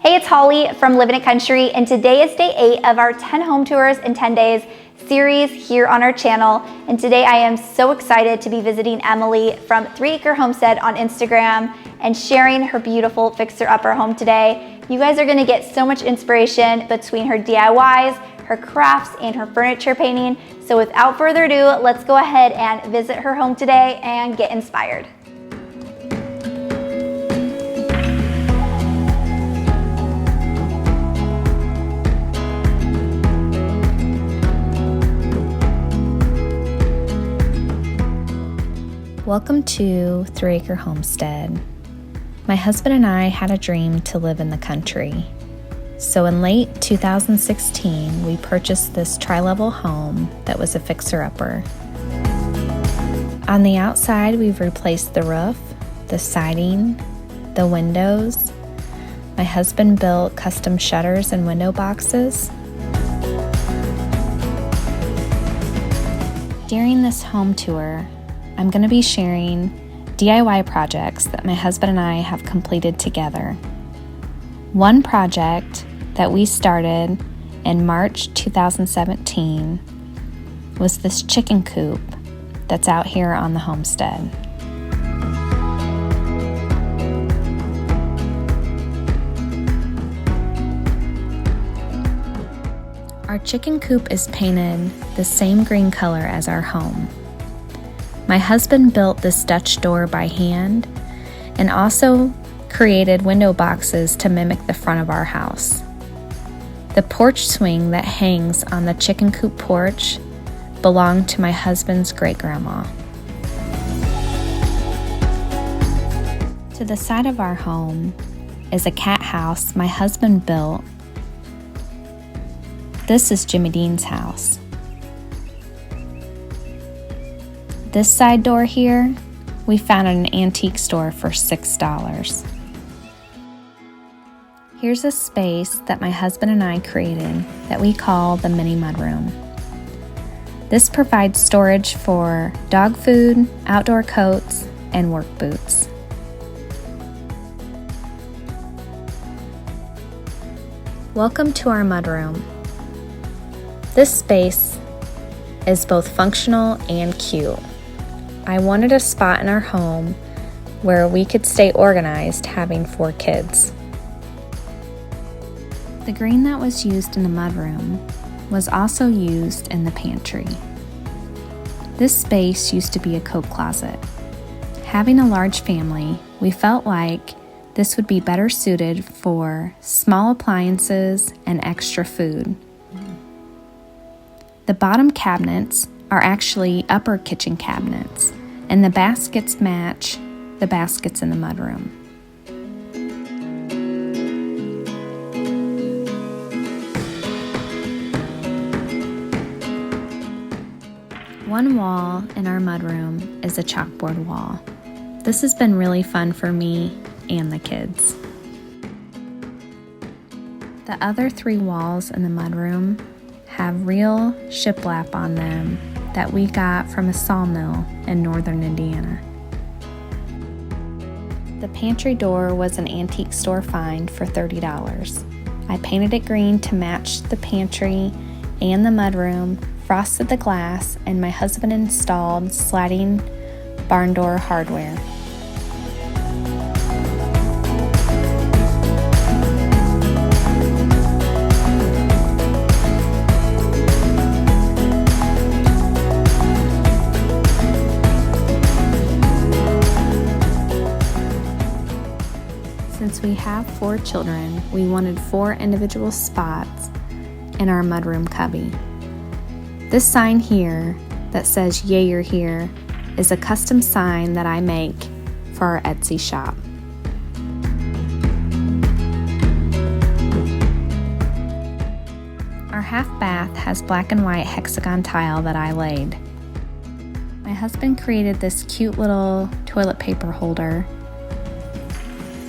Hey, it's Holly from Living It Country, and today is day 8 of our 10 home tours in 10 days series here on our channel. And today I am so excited to be visiting Emily from 3 Acre Homestead on Instagram and sharing her beautiful fixer-upper home today. You guys are gonna get so much inspiration between her DIYs, her crafts, and her furniture painting. So without further ado, let's go ahead and visit her home today and get inspired. Welcome to 3 Acre Homestead. My husband and I had a dream to live in the country. So in late 2016, we purchased this tri-level home that was a fixer-upper. On the outside, we've replaced the roof, the siding, the windows. My husband built custom shutters and window boxes. During this home tour, I'm going to be sharing DIY projects that my husband and I have completed together. One project that we started in March 2017 was this chicken coop that's out here on the homestead. Our chicken coop is painted the same green color as our home. My husband built this Dutch door by hand and also created window boxes to mimic the front of our house. The porch swing that hangs on the chicken coop porch belonged to my husband's great-grandma. To the side of our home is a cat house my husband built. This is Jimmy Dean's house. This side door here, we found at an antique store for $6. Here's a space that my husband and I created that we call the mini mudroom. This provides storage for dog food, outdoor coats, and work boots. Welcome to our mudroom. This space is both functional and cute. I wanted a spot in our home where we could stay organized having 4 kids. The green that was used in the mudroom was also used in the pantry. This space used to be a coat closet. Having a large family, we felt like this would be better suited for small appliances and extra food. The bottom cabinets are actually upper kitchen cabinets, and the baskets match the baskets in the mudroom. One wall in our mudroom is a chalkboard wall. This has been really fun for me and the kids. The other 3 walls in the mudroom have real shiplap on them that we got from a sawmill in northern Indiana. The pantry door was an antique store find for $30. I painted it green to match the pantry and the mudroom, frosted the glass, and my husband installed sliding barn door hardware. Since we have 4 children, we wanted 4 individual spots in our mudroom cubby. This sign here that says "Yay, you're here" is a custom sign that I make for our Etsy shop. Our half bath has black and white hexagon tile that I laid. My husband created this cute little toilet paper holder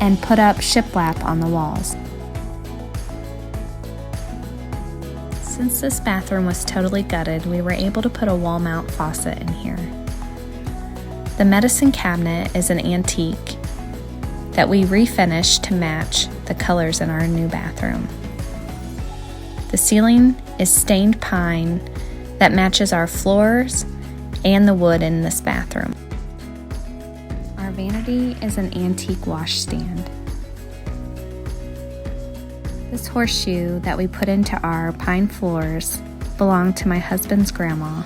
and put up shiplap on the walls. Since this bathroom was totally gutted, we were able to put a wall mount faucet in here. The medicine cabinet is an antique that we refinished to match the colors in our new bathroom. The ceiling is stained pine that matches our floors and the wood in this bathroom. Our vanity is an antique washstand. This horseshoe that we put into our pine floors belonged to my husband's grandma.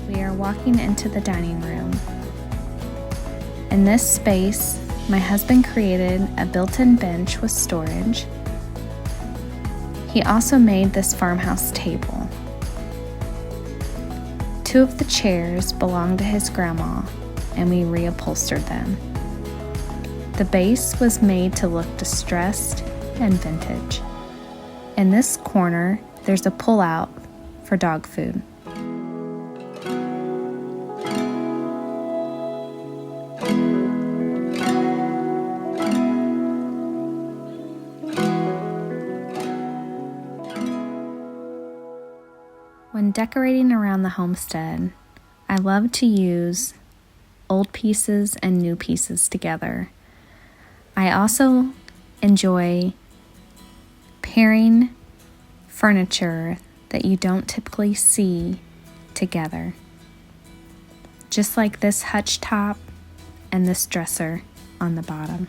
We are walking into the dining room. In this space, my husband created a built-in bench with storage. He also made this farmhouse table. 2 of the chairs belonged to his grandma, and we reupholstered them. The base was made to look distressed and vintage. In this corner, there's a pull-out for dog food. When decorating around the homestead, I love to use old pieces and new pieces together. I also enjoy pairing furniture that you don't typically see together. Just like this hutch top and this dresser on the bottom.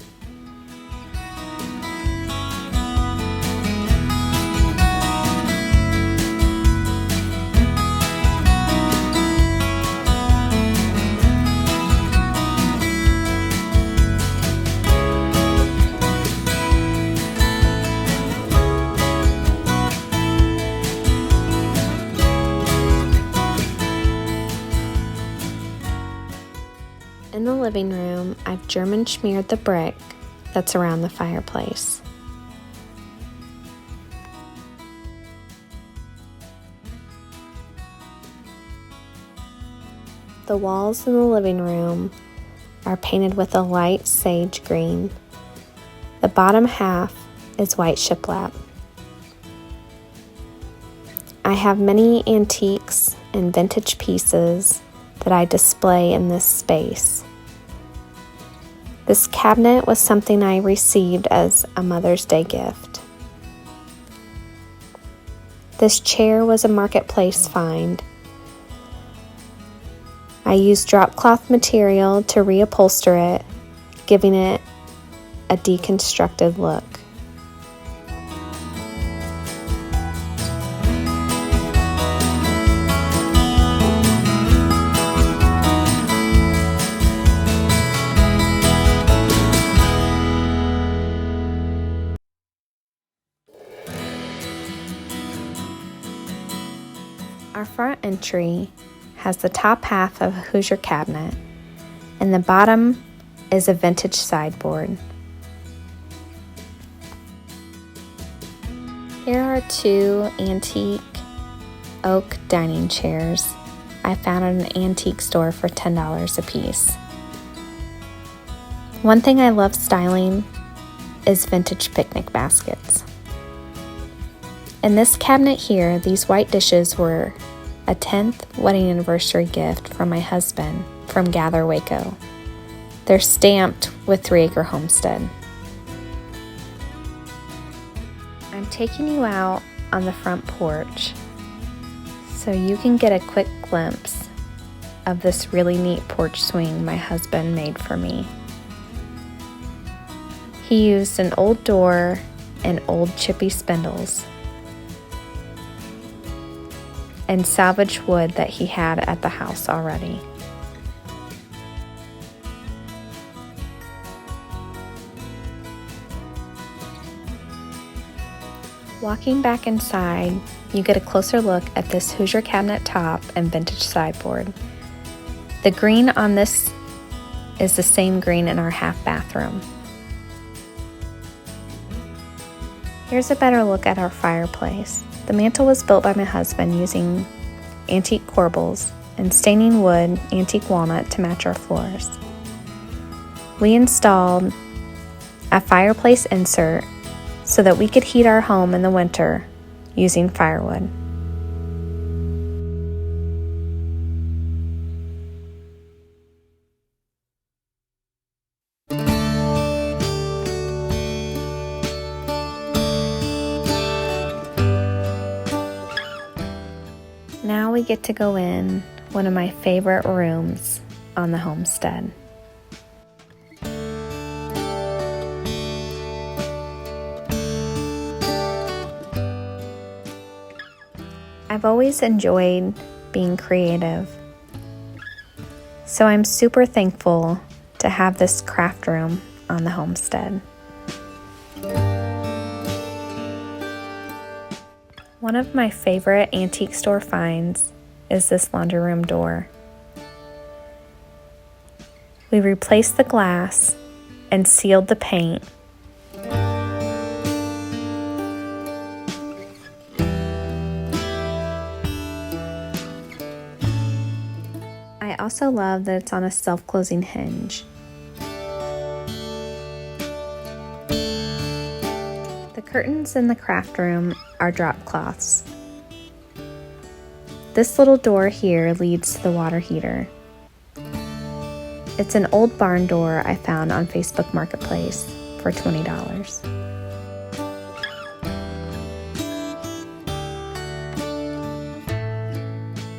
In the living room, I've German smeared the brick that's around the fireplace. The walls in the living room are painted with a light sage green. The bottom half is white shiplap. I have many antiques and vintage pieces that I display in this space. This cabinet was something I received as a Mother's Day gift. This chair was a marketplace find. I used drop cloth material to reupholster it, giving it a deconstructed look. Our front entry has the top half of a Hoosier cabinet, and the bottom is a vintage sideboard. Here are 2 antique oak dining chairs I found at an antique store for $10 a piece. One thing I love styling is vintage picnic baskets. In this cabinet here, these white dishes were a 10th wedding anniversary gift from my husband from Gather, Waco. They're stamped with 3 Acre Homestead. I'm taking you out on the front porch so you can get a quick glimpse of this really neat porch swing my husband made for me. He used an old door and old chippy spindles and salvaged wood that he had at the house already. Walking back inside, you get a closer look at this Hoosier cabinet top and vintage sideboard. The green on this is the same green in our half bathroom. Here's a better look at our fireplace. The mantel was built by my husband using antique corbels and staining wood antique walnut to match our floors. we installed a fireplace insert so that we could heat our home in the winter using firewood. Now we get to go in one of my favorite rooms on the homestead. I've always enjoyed being creative, so I'm super thankful to have this craft room on the homestead. One of my favorite antique store finds is this laundry room door. We replaced the glass and sealed the paint. I also love that it's on a self-closing hinge. The curtains in the craft room are drop cloths. This little door here leads to the water heater. It's an old barn door I found on Facebook Marketplace for $20.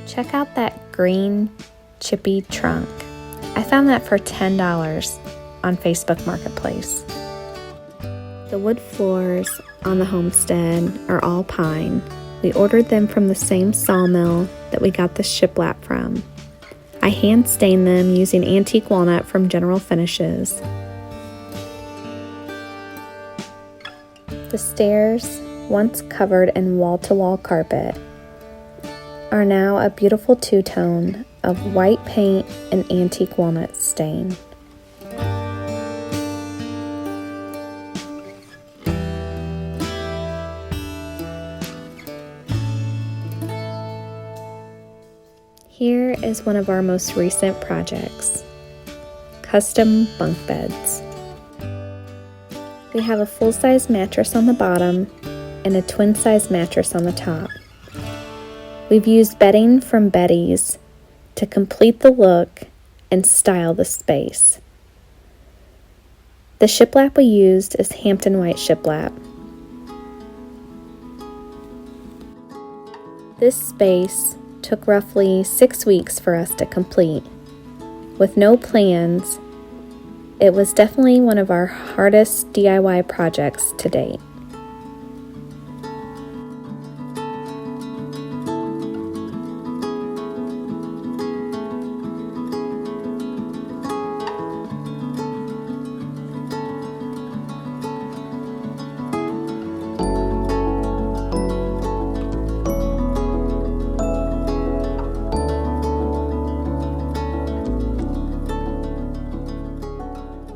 Check out that green chippy trunk. I found that for $10 on Facebook Marketplace. The wood floors on the homestead are all pine. We ordered them from the same sawmill that we got the shiplap from. I hand stained them using antique walnut from General Finishes. The stairs, once covered in wall-to-wall carpet, are now a beautiful two-tone of white paint and antique walnut stain. Here is one of our most recent projects, custom bunk beds. We have a full-size mattress on the bottom and a twin-size mattress on the top. We've used bedding from Betty's to complete the look and style the space. The shiplap we used is Hampton White shiplap. This space took roughly 6 weeks for us to complete. With no plans, it was definitely one of our hardest DIY projects to date.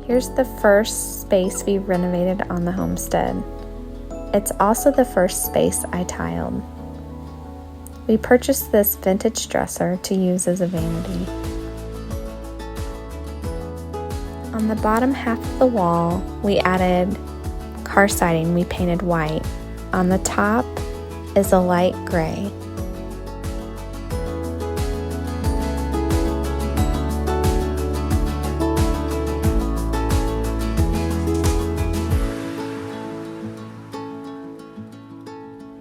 Here's the first space we renovated on the homestead. It's also the first space I tiled. We purchased this vintage dresser to use as a vanity. On the bottom half of the wall, we added car siding we painted white. On the top is a light gray.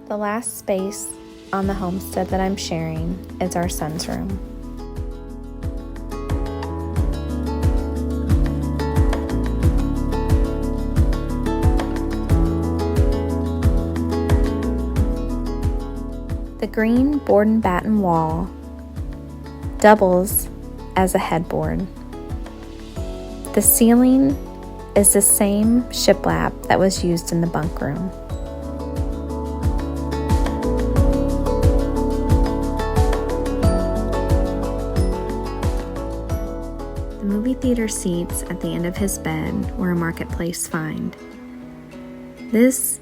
The last space on the homestead that I'm sharing is our son's room. The green board and batten wall doubles as a headboard. The ceiling is the same shiplap that was used in the bunk room. The movie theater seats at the end of his bed were a Marketplace find. This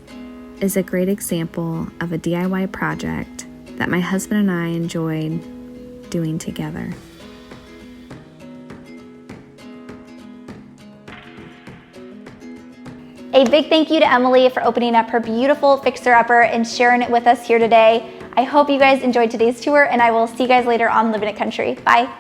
is a great example of a DIY project that my husband and I enjoyed doing together. A big thank you to Emily for opening up her beautiful fixer-upper and sharing it with us here today. I hope you guys enjoyed today's tour, and I will see you guys later on Living It Country. Bye.